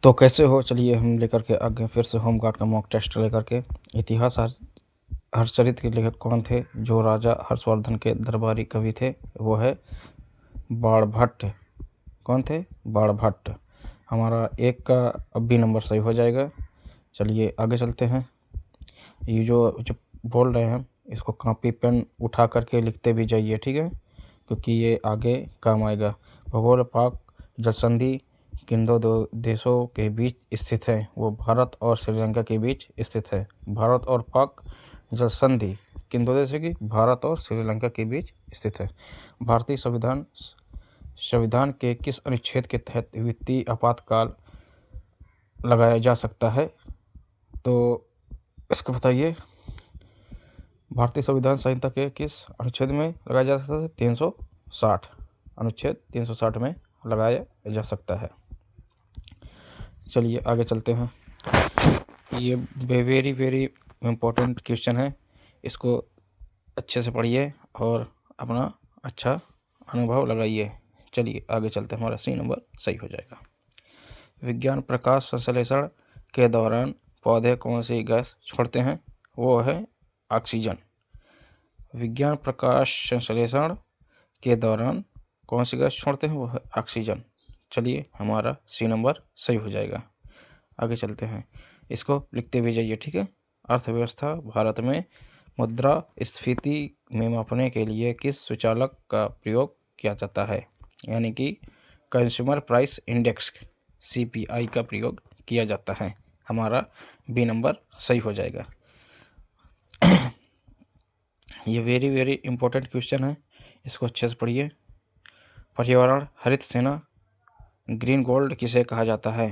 तो कैसे हो, चलिए हम लेकर के आगे फिर से होमगार्ड का मॉक टेस्ट लेकर के। इतिहास हर्षचरित के लेखक कौन थे? जो राजा हर्षवर्धन के दरबारी कवि थे वो है बाणभट्ट। कौन थे? बाणभट्ट। हमारा एक का अब भी नंबर सही हो जाएगा। चलिए आगे चलते हैं। ये जो बोल रहे हैं इसको कॉपी पेन उठा करके लिखते भी जाइए, ठीक है, क्योंकि ये आगे काम आएगा। भूगोल पाक जलसंधि किन दो देशों के बीच स्थित है? वो भारत और श्रीलंका के बीच स्थित है। भारत और पाक जलसंधि किन दो देशों की? भारत और श्रीलंका के बीच स्थित है। भारतीय संविधान के किस अनुच्छेद के तहत वित्तीय आपातकाल लगाया जा सकता है? तो इसको बताइए। भारतीय संविधान संहिता के किस अनुच्छेद में लगाया जा सकता है? 360 अनुच्छेद 360 में लगाया जा सकता है। चलिए आगे चलते हैं। ये वेरी वेरी इम्पोर्टेंट क्वेश्चन है, इसको अच्छे से पढ़िए और अपना अच्छा अनुभव लगाइए। चलिए आगे चलते हैं, हमारा सी नंबर सही हो जाएगा। विज्ञान प्रकाश संश्लेषण के दौरान पौधे कौन सी गैस छोड़ते हैं? वो है ऑक्सीजन। विज्ञान प्रकाश संश्लेषण के दौरान कौन सी गैस छोड़ते हैं? वो है ऑक्सीजन। चलिए हमारा सी नंबर सही हो जाएगा। आगे चलते हैं, इसको लिखते भी जाइए, ठीक है। अर्थव्यवस्था भारत में मुद्रास्फीति में मापने के लिए किस सूचकांक का प्रयोग किया जाता है? यानी कि कंज्यूमर प्राइस इंडेक्स CPI का प्रयोग किया जाता है। हमारा बी नंबर सही हो जाएगा। ये वेरी वेरी इंपॉर्टेंट क्वेश्चन है, इसको अच्छे से पढ़िए। पर्यावरण हरित सेना ग्रीन गोल्ड किसे कहा जाता है?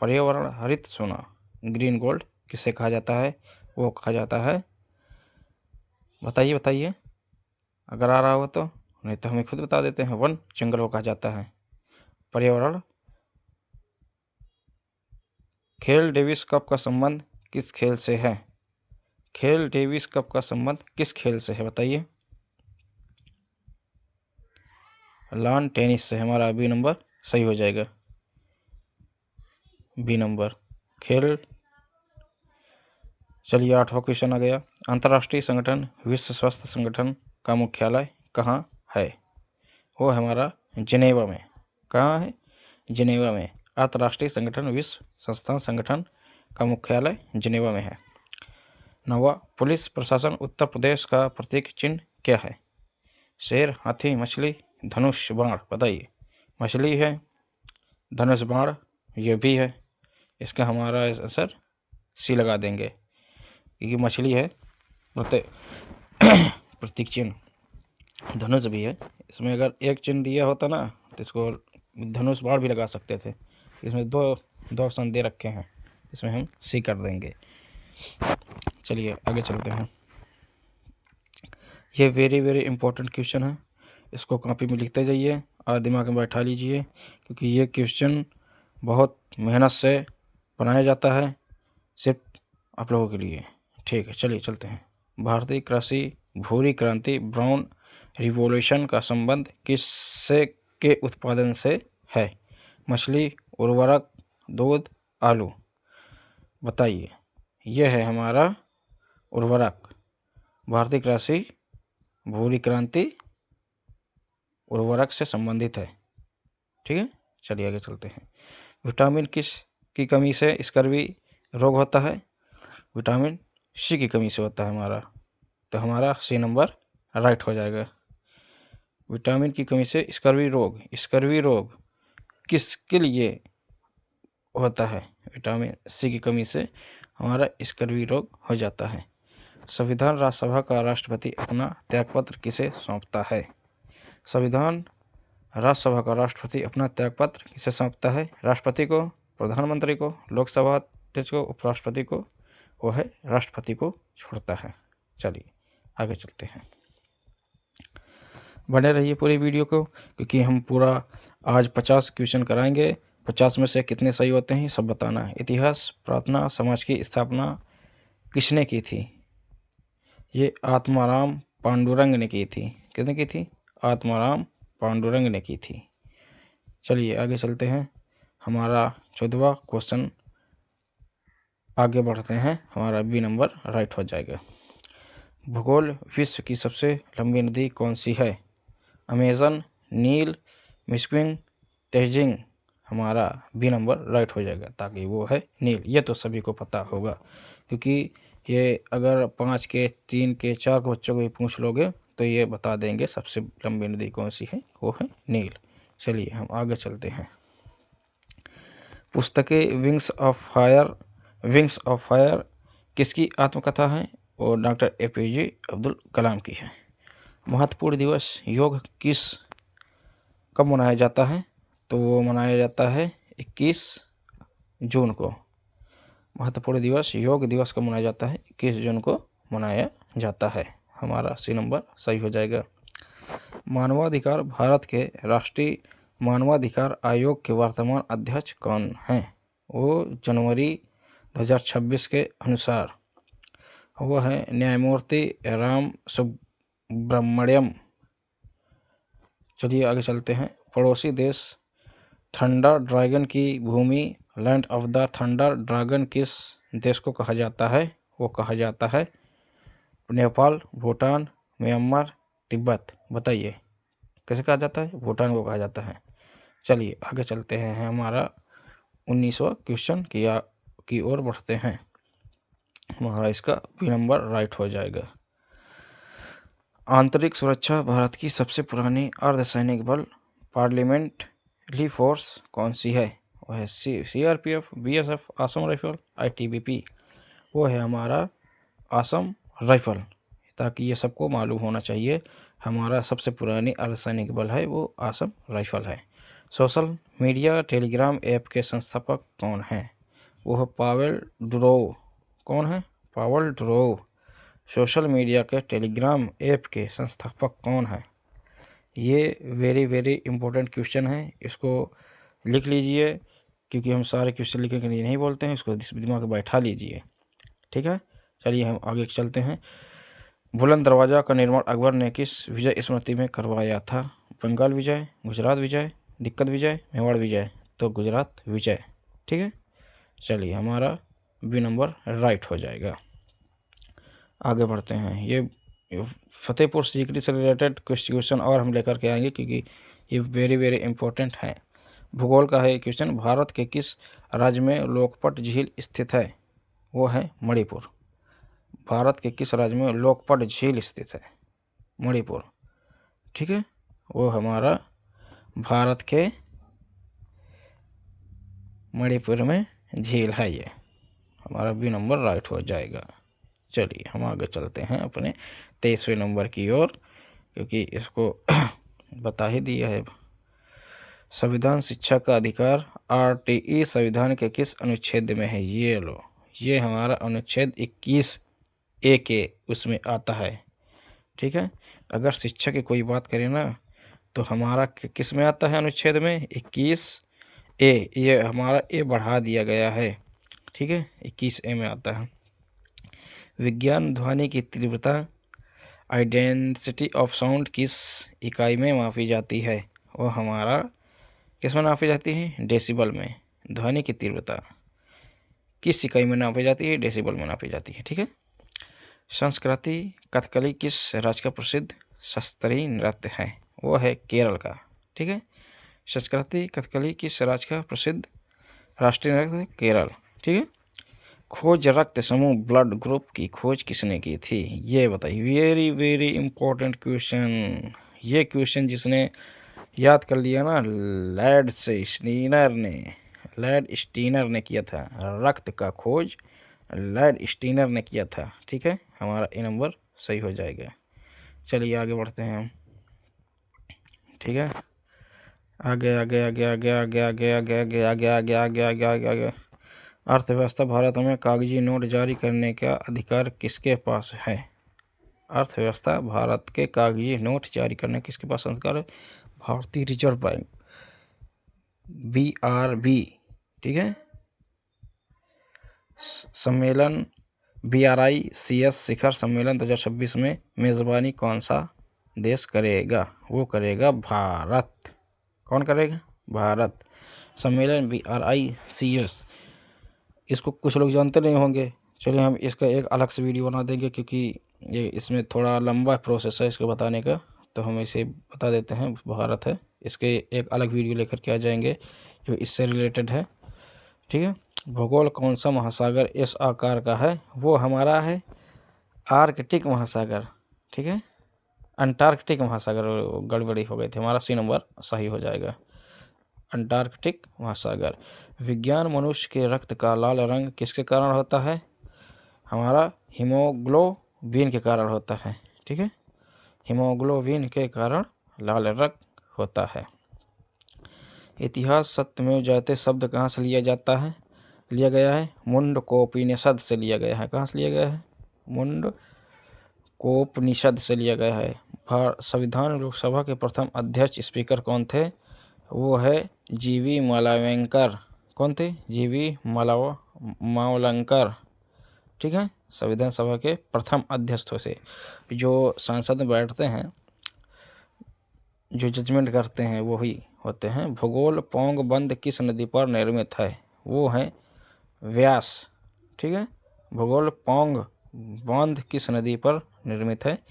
पर्यावरण हरित सोना ग्रीन गोल्ड किसे कहा जाता है? वो कहा जाता है, बताइए बताइए, अगर आ रहा हो तो, नहीं तो हमें खुद बता देते हैं। वन जंगल को कहा जाता है। पर्यावरण। खेल डेविस कप का संबंध किस खेल से है? खेल डेविस कप का संबंध किस खेल से है, बताइए। लॉन टेनिस से। हमारा बी नंबर सही हो जाएगा। बी नंबर खेल। चलिए 8वां क्वेश्चन आ गया। अंतर्राष्ट्रीय संगठन विश्व स्वास्थ्य संगठन का मुख्यालय कहाँ है? वो है हमारा जिनेवा में। कहाँ है? जिनेवा में। अंतर्राष्ट्रीय संगठन विश्व स्वास्थ्य संगठन का मुख्यालय जिनेवा में है। 9वां पुलिस प्रशासन उत्तर प्रदेश का प्रतीक चिन्ह क्या है? शेर, हाथी, मछली, धनुष, बाण, बताइए। मछली है, धनुष, बाण ये भी है। इसका हमारा आंसर सी लगा देंगे, क्योंकि मछली है प्रतीक चिन्ह, धनुष भी है। इसमें अगर एक चिन्ह दिया होता ना तो इसको धनुष बाण भी लगा सकते थे। इसमें दो ऑप्शन दे रखे हैं, इसमें हम सी कर देंगे। चलिए आगे चलते हैं। ये वेरी वेरी इंपॉर्टेंट क्वेश्चन है, इसको कॉपी में लिखते जाइए और दिमाग में बैठा लीजिए, क्योंकि ये क्वेश्चन बहुत मेहनत से बनाया जाता है सिर्फ आप लोगों के लिए, ठीक है। चलिए चलते हैं। भारतीय कृषि भूरी क्रांति ब्राउन रिवॉल्यूशन का संबंध किससे के उत्पादन से है? मछली, उर्वरक, दूध, आलू, बताइए। यह है हमारा उर्वरक। भारतीय कृषि भूरी क्रांति उर्वरक से संबंधित है, ठीक है। चलिए आगे चलते हैं। विटामिन किस की कमी से स्कर्वी रोग होता है? विटामिन सी की कमी से होता है हमारा, तो हमारा सी नंबर राइट हो जाएगा। विटामिन की कमी से स्कर्वी रोग किसके लिए होता है? विटामिन सी की कमी से हमारा स्कर्वी रोग हो जाता है। संविधान राज्यसभा का राष्ट्रपति अपना त्यागपत्र किसे सौंपता है? संविधान राज्यसभा का राष्ट्रपति अपना त्यागपत्र किसे सौंपता है? राष्ट्रपति को, प्रधानमंत्री को, लोकसभा अध्यक्ष को, उपराष्ट्रपति को? वो है राष्ट्रपति को छोड़ता है। चलिए आगे चलते हैं, बने रहिए पूरी वीडियो को, क्योंकि हम पूरा आज 50 क्वेश्चन कराएंगे। 50 में से कितने सही होते हैं सब बताना है। इतिहास प्रार्थना समाज की स्थापना किसने की थी? ये आत्माराम पांडुरंग ने की थी। किसने की थी? आत्माराम पांडुरंग ने की थी। चलिए आगे चलते हैं। हमारा 14वां क्वेश्चन आगे बढ़ते हैं, हमारा बी नंबर राइट हो जाएगा। भूगोल, विश्व की सबसे लंबी नदी कौन सी है? अमेजन, नील, मिस्किंग, तेजिंग। हमारा बी नंबर राइट हो जाएगा, ताकि वो है नील। ये तो सभी को पता होगा, क्योंकि ये अगर 5 के 3 के 4 के बच्चों को भी पूछ लोगे तो ये बता देंगे सबसे लंबी नदी कौन सी है, वो है नील। चलिए हम आगे चलते हैं। पुस्तकें विंग्स ऑफ फायर किसकी आत्मकथा है? और डॉक्टर APJ अब्दुल कलाम की है। महत्वपूर्ण दिवस योग किस कब मनाया जाता है? तो वो मनाया जाता है 21 जून को। महत्वपूर्ण दिवस योग दिवस कब मनाया जाता है? 21 जून को मनाया जाता है। हमारा सी नंबर सही हो जाएगा। मानवाधिकार, भारत के राष्ट्रीय मानवाधिकार आयोग के वर्तमान अध्यक्ष कौन हैं? वो जनवरी 2026 के अनुसार वो है न्यायमूर्ति राम सुब्रमण्यम। चलिए आगे चलते हैं। पड़ोसी देश थंडर ड्रैगन की भूमि, land of the thunder dragon किस देश को कहा जाता है? वो कहा जाता है नेपाल, भूटान, म्यांमार, तिब्बत। बताइए कैसे कहा जाता है? भूटान को कहा जाता है। चलिए आगे चलते हैं, हमारा 19वां क्वेश्चन की ओर बढ़ते हैं। हमारा इसका बी नंबर राइट हो जाएगा। आंतरिक सुरक्षा, भारत की सबसे पुरानी अर्धसैनिक बल पार्लियामेंट्री फोर्स कौन सी है? वो है CRPF, BSF, Assam rifle, ITBP। वो है हमारा असम राइफल, ताकि ये सबको मालूम होना चाहिए। हमारा सबसे पुरानी अर्धसैनिक बल है वो असम राइफल है। सोशल मीडिया टेलीग्राम ऐप के संस्थापक कौन हैं? वो है पावेल डुरोव। कौन है? Pavel Durov. सोशल मीडिया के टेलीग्राम ऐप के संस्थापक कौन है? ये वेरी इम्पोर्टेंट क्वेश्चन है, इसको लिख लीजिए, क्योंकि हम सारे क्वेश्चन लिखने के लिए नहीं बोलते हैं, इसको दिमाग में बैठा लीजिए, ठीक है। चलिए हम आगे चलते हैं। बुलंद दरवाज़ा का निर्माण अकबर ने किस विजय स्मृति में करवाया था? बंगाल विजय, गुजरात विजय, दिक्कत विजय, मेवाड़ विजय। तो गुजरात विजय, ठीक है। चलिए हमारा बी नंबर राइट हो जाएगा। आगे बढ़ते हैं। ये फतेहपुर सीकरी से रिलेटेड क्वेश्चन और हम लेकर के आएंगे, क्योंकि ये वेरी इंपॉर्टेंट है। भूगोल का है क्वेश्चन। भारत के किस राज्य में लोकपट झील स्थित है? वो है मणिपुर। भारत के किस राज्य में लोकपट झील स्थित है? मणिपुर, ठीक है। वो हमारा भारत के मणिपुर में झील है। ये हमारा बी नंबर राइट हो जाएगा। चलिए हम आगे चलते हैं अपने 23वें नंबर की ओर, क्योंकि इसको बता ही दिया है। संविधान शिक्षा का अधिकार RTE संविधान के किस अनुच्छेद में है? ये लो, ये हमारा अनुच्छेद 21A के उसमें आता है, ठीक है। अगर शिक्षा की कोई बात करें ना, तो हमारा किस में आता है? अनुच्छेद में 21A। ये हमारा ए बढ़ा दिया गया है, ठीक है, 21A में आता है। विज्ञान ध्वनि की तीव्रता आइडेंसिटी ऑफ साउंड किस इकाई में मापी जाती है? वो हमारा किस में नापी जाती है? डेसिबल में। ध्वनि की तीव्रता किस इकाई में नापी जाती है? डेसिबल में नापी जाती है, ठीक है। संस्कृति कथकली किस राज्य का प्रसिद्ध शास्त्रीय नृत्य है? वो है केरल का, ठीक है। संस्कृति कथकली किस राज्य का प्रसिद्ध राष्ट्रीय नृत्य? केरल, ठीक है। खोज रक्त समूह ब्लड ग्रुप की खोज किसने की थी? ये बताइए। Very important question. ये क्वेश्चन जिसने याद कर लिया ना, लैड स्टीनर ने किया था। रक्त का खोज लैड स्टीनर ने किया था, ठीक है। हमारा ए नंबर सही हो जाएगा। चलिए आगे बढ़ते हैं हम, ठीक है। आगे आगे आगे आगे आगे आगे आगे आगे आगे आगे आगे आगे आगे आगे अर्थव्यवस्था, भारत में कागजी नोट जारी करने का अधिकार किसके पास है? अर्थव्यवस्था, भारत के कागजी नोट जारी करने किसके पास अधिकार है? भारतीय रिजर्व बैंक, BRB, ठीक है। सम्मेलन BRICS शिखर सम्मेलन 2026 में मेज़बानी कौन सा देश करेगा? वो करेगा भारत। कौन करेगा? भारत। सम्मेलन BRICS, इसको कुछ लोग जानते नहीं होंगे। चलिए हम इसका एक अलग से वीडियो बना देंगे, क्योंकि ये इसमें थोड़ा लंबा प्रोसेस है इसको बताने का, तो हम इसे बता देते हैं। भारत है, इसके एक अलग वीडियो लेकर के आ जाएंगे जो इससे रिलेटेड है। ठीक है। भूगोल कौन सा महासागर इस आकार का है? वो हमारा है आर्कटिक महासागर। ठीक है, अंटार्कटिक महासागर, गड़बड़ी हो गई थी, हमारा C नंबर सही हो जाएगा, अंटार्कटिक महासागर। विज्ञान मनुष्य के रक्त का लाल रंग किसके कारण होता है? हमारा हीमोग्लोबिन के कारण होता है। ठीक है, हीमोग्लोबिन के कारण लाल रंग होता है। इतिहास सत्यमेव जयते शब्द कहाँ से लिया गया है? मुंडकोपनिषद से लिया गया है। कहाँ से लिया गया है? मुंडकोपनिषद से लिया गया है। संविधान लोकसभा के प्रथम अध्यक्ष स्पीकर कौन थे? वो है GV मालव्यंकर। कौन थे? GV मावलंकर। ठीक है, संविधान सभा के प्रथम अध्यक्ष से जो संसद में बैठते हैं, जो जजमेंट करते हैं, वो ही होते हैं। भूगोल पौंग बंद किस नदी पर निर्मित है? वो है व्यास। ठीक है, भूगोल पौंग बांध किस नदी पर निर्मित है?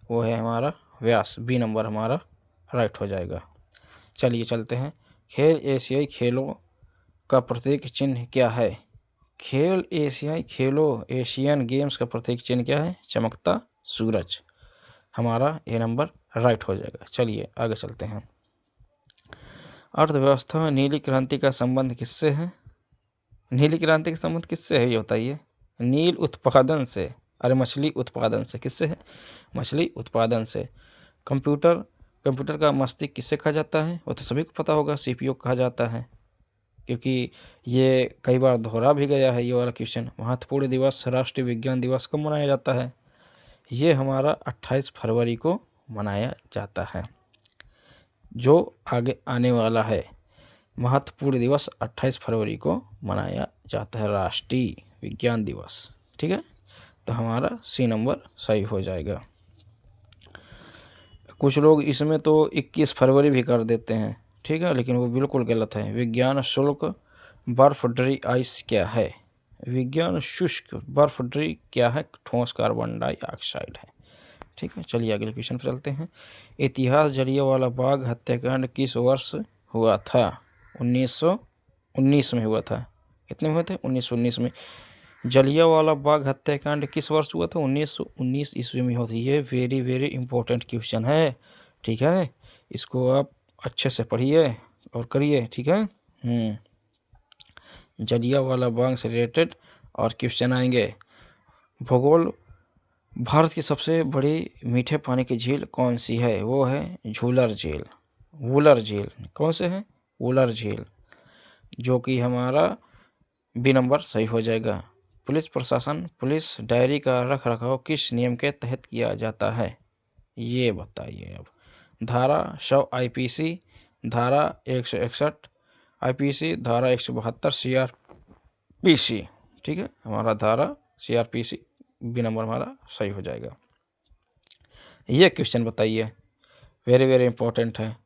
वो है हमारा व्यास। B नंबर हमारा राइट हो जाएगा। चलिए चलते हैं। खेल एशियाई खेलों का प्रतीक चिन्ह क्या है? खेल एशियाई खेलों, एशियन गेम्स का प्रतीक चिन्ह क्या है? चमकता सूरज। हमारा A नंबर राइट हो जाएगा। चलिए आगे चलते हैं। अर्थव्यवस्था में नीली क्रांति का संबंध किससे है? नीली क्रांति का संबंध किससे है, ये बताइए। नील उत्पादन से, अरे मछली उत्पादन से। किससे है? मछली उत्पादन से। कंप्यूटर का मस्तिष्क किससे कहा जाता है? वो तो सभी को पता होगा, CPU कहा जाता है, क्योंकि ये कई बार दोहरा भी गया है ये वाला क्वेश्चन। महत्वपूर्ण दिवस राष्ट्रीय विज्ञान दिवस कब मनाया जाता है? ये हमारा 28 फरवरी को मनाया जाता है, जो आगे आने वाला है। महत्वपूर्ण दिवस 28 फरवरी को मनाया जाता है, राष्ट्रीय विज्ञान दिवस। ठीक है, तो हमारा C नंबर सही हो जाएगा। कुछ लोग इसमें तो 21 फरवरी भी कर देते हैं। ठीक है, लेकिन वो बिल्कुल गलत है। विज्ञान शुष्क बर्फ ड्री आइस क्या है? विज्ञान शुष्क बर्फ ड्री क्या है? ठोस कार्बन डाइऑक्साइड है। ठीक है, चलिए अगले क्वेश्चन पर चलते हैं। इतिहास जलियांवाला बाग हत्याकांड किस वर्ष हुआ था? 1919 में हुआ था। कितने में हुए थे? 1919 में। जलियांवाला बाग हत्याकांड किस वर्ष हुआ था? 1919 ईस्वी में होती है। वेरी वेरी इंपॉर्टेंट क्वेश्चन है। ठीक है, इसको आप अच्छे से पढ़िए और करिए। ठीक है, जलियांवाला बाग से रिलेटेड और क्वेश्चन आएंगे। भूगोल, भारत की सबसे बड़ी मीठे पानी की झील कौन सी है? वो है झूलर झील, वुलर झील। कौन से है? वुलर झील, जो कि हमारा B नंबर सही हो जाएगा। पुलिस प्रशासन, पुलिस डायरी का रख रखाव किस नियम के तहत किया जाता है? ये बताइए अब। धारा 100 IPC, धारा 161 IPC, धारा 172 CRPC। ठीक है, हमारा धारा CRPC, B नंबर हमारा सही हो जाएगा। ये क्वेश्चन बताइए, वेरी वेरी इंपॉर्टेंट है।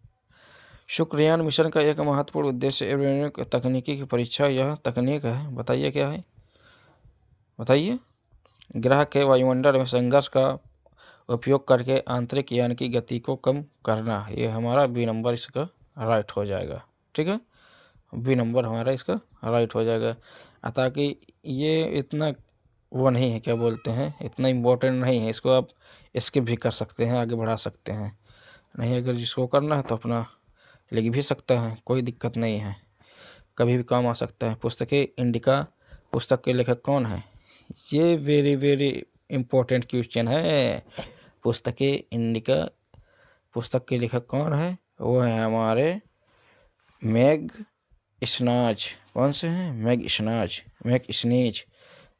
शुक्रयान मिशन का एक महत्वपूर्ण उद्देश्य एवियोनिक तकनीकी की परीक्षा, यह तकनीक है, बताइए क्या है? बताइए। ग्रह के वायुमंडल में संघर्ष का उपयोग करके आंतरिक यान की गति को कम करना। ये हमारा B नंबर इसका राइट हो जाएगा। ठीक है, B नंबर हमारा इसका राइट हो जाएगा। ताकि ये इतना वो नहीं है, क्या बोलते हैं, इतना इम्पोर्टेंट नहीं है, इसको आप स्किप भी कर सकते हैं, आगे बढ़ा सकते हैं। नहीं, अगर जिसको करना है तो अपना लिख भी सकता है, कोई दिक्कत नहीं है, कभी भी काम आ सकता है। पुस्तकें इंडिका पुस्तक के लेखक कौन है? ये वेरी वेरी इम्पोर्टेंट क्वेश्चन है। पुस्तकें इंडिका पुस्तक के लेखक कौन है? वो है हमारे मैग स्नाज। कौन से हैं? मैग स्नेज।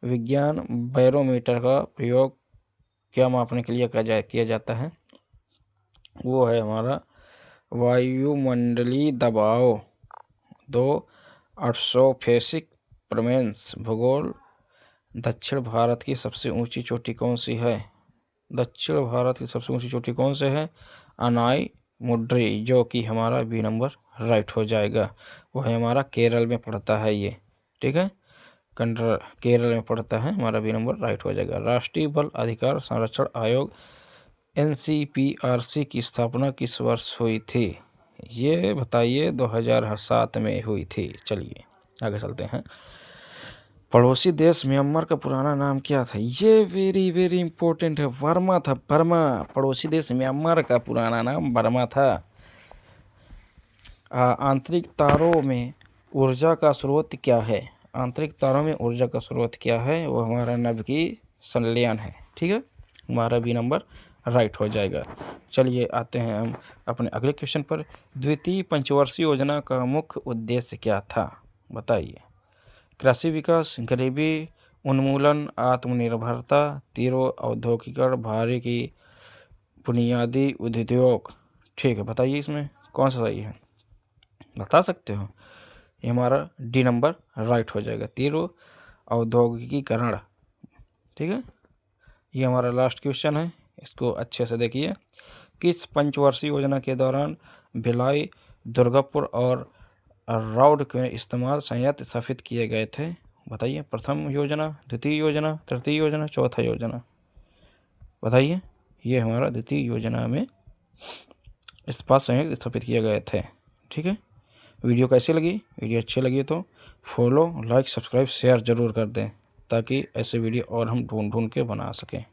विज्ञान बैरोमीटर का प्रयोग क्या मापने के लिए किया जाता है? वो है हमारा वायुमंडलीय दबाव, 2 एटमॉस्फेरिक प्रेशर। भूगोल, दक्षिण भारत की सबसे ऊंची चोटी कौन सी है? दक्षिण भारत की सबसे ऊंची चोटी कौन से है? अनाई मुड्री, जो कि हमारा B नंबर राइट हो जाएगा। वो है हमारा केरल में पड़ता है ये, ठीक है, केरल में पड़ता है, हमारा बी नंबर राइट हो जाएगा। राष्ट्रीय बाल अधिकार संरक्षण आयोग NCPRC की स्थापना किस वर्ष हुई थी? ये बताइए, 2007 में हुई थी। चलिए आगे चलते हैं। पड़ोसी देश म्यांमार का पुराना नाम क्या था? ये वेरी वेरी इंपॉर्टेंट है, बर्मा था, बर्मा। पड़ोसी देश म्यांमार का पुराना नाम बर्मा था। आंतरिक तारों में ऊर्जा का स्रोत क्या है? आंतरिक तारों में ऊर्जा का स्रोत क्या है? वो हमारा नभकीय संलयन है, ठीक है, हमारा बी नंबर राइट हो जाएगा। चलिए आते हैं हम अपने अगले क्वेश्चन पर। द्वितीय पंचवर्षीय योजना का मुख्य उद्देश्य क्या था? बताइए। कृषि विकास, गरीबी उन्मूलन, आत्मनिर्भरता, तीव्र औद्योगिकरण, भारी की बुनियादी उद्योग। ठीक है, बताइए इसमें कौन सा सही है, बता सकते हो? ये हमारा डी नंबर राइट हो जाएगा, तीव्र औद्योगिकीकरण, ठीक है। ये हमारा लास्ट क्वेश्चन है, इसको अच्छे से देखिए। किस पंचवर्षीय योजना के दौरान भिलाई, दुर्गापुर और राउड के इस्तेमाल संयंत्र स्थापित किए गए थे? बताइए। प्रथम योजना, द्वितीय योजना, तृतीय योजना, चौथा योजना, बताइए। ये हमारा द्वितीय योजना में इस्पात संयंत्र स्थापित किए गए थे, ठीक है। वीडियो कैसी लगी? वीडियो अच्छी लगी तो फॉलो, लाइक, सब्सक्राइब, शेयर ज़रूर कर दें, ताकि ऐसे वीडियो और हम ढूंढ ढूंढ के बना सकें।